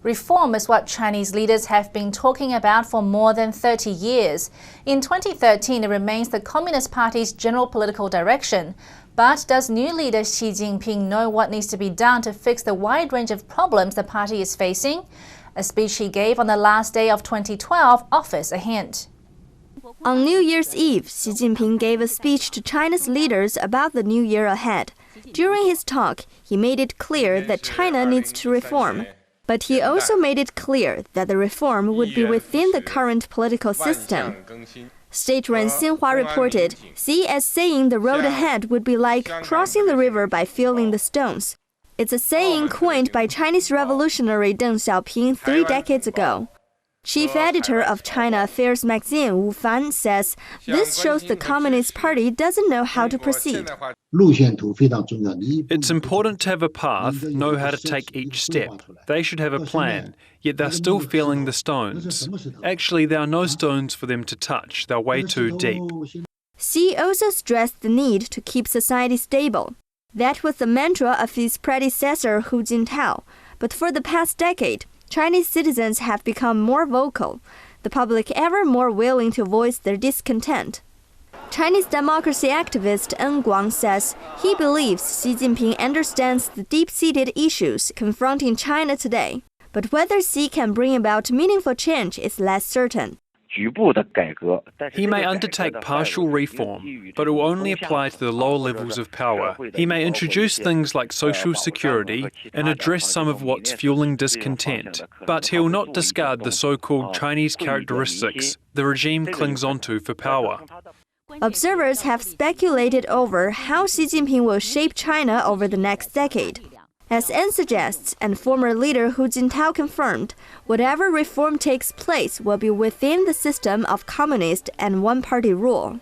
Reform is what Chinese leaders have been talking about for more than 30 years. In 2013, it remains the Communist Party's general political direction. But does new leader Xi Jinping know what needs to be done to fix the wide range of problems the party is facing? A speech he gave on the last day of 2012 offers a hint. On New Year's Eve, Xi Jinping gave a speech to China's leaders about the new year ahead. During his talk, he made it clear that China needs to reform. But he also made it clear that the reform would be within the current political system. State-run Xinhua reported Xi as saying the road ahead would be like crossing the river by feeling the stones. It's a saying coined by Chinese revolutionary Deng Xiaoping 3 decades ago. Chief editor of China Affairs magazine Wu Fan says this shows the Communist Party doesn't know how to proceed. It's important to have a path, know how to take each step. They should have a plan, yet they're still feeling the stones. Actually, there are no stones for them to touch, they're way too deep. Xi also stressed the need to keep society stable. That was the mantra of his predecessor Hu Jintao. But for the past decade, Chinese citizens have become more vocal, the public ever more willing to voice their discontent. Chinese democracy activist En Guang says he believes Xi Jinping understands the deep-seated issues confronting China today. But whether Xi can bring about meaningful change is less certain. He may undertake partial reform, but it will only apply to the lower levels of power. He may introduce things like social security and address some of what's fueling discontent, but he will not discard the so-called Chinese characteristics the regime clings onto for power. Observers have speculated over how Xi Jinping will shape China over the next decade. As N suggests, and former leader Hu Jintao confirmed, whatever reform takes place will be within the system of communist and one-party rule.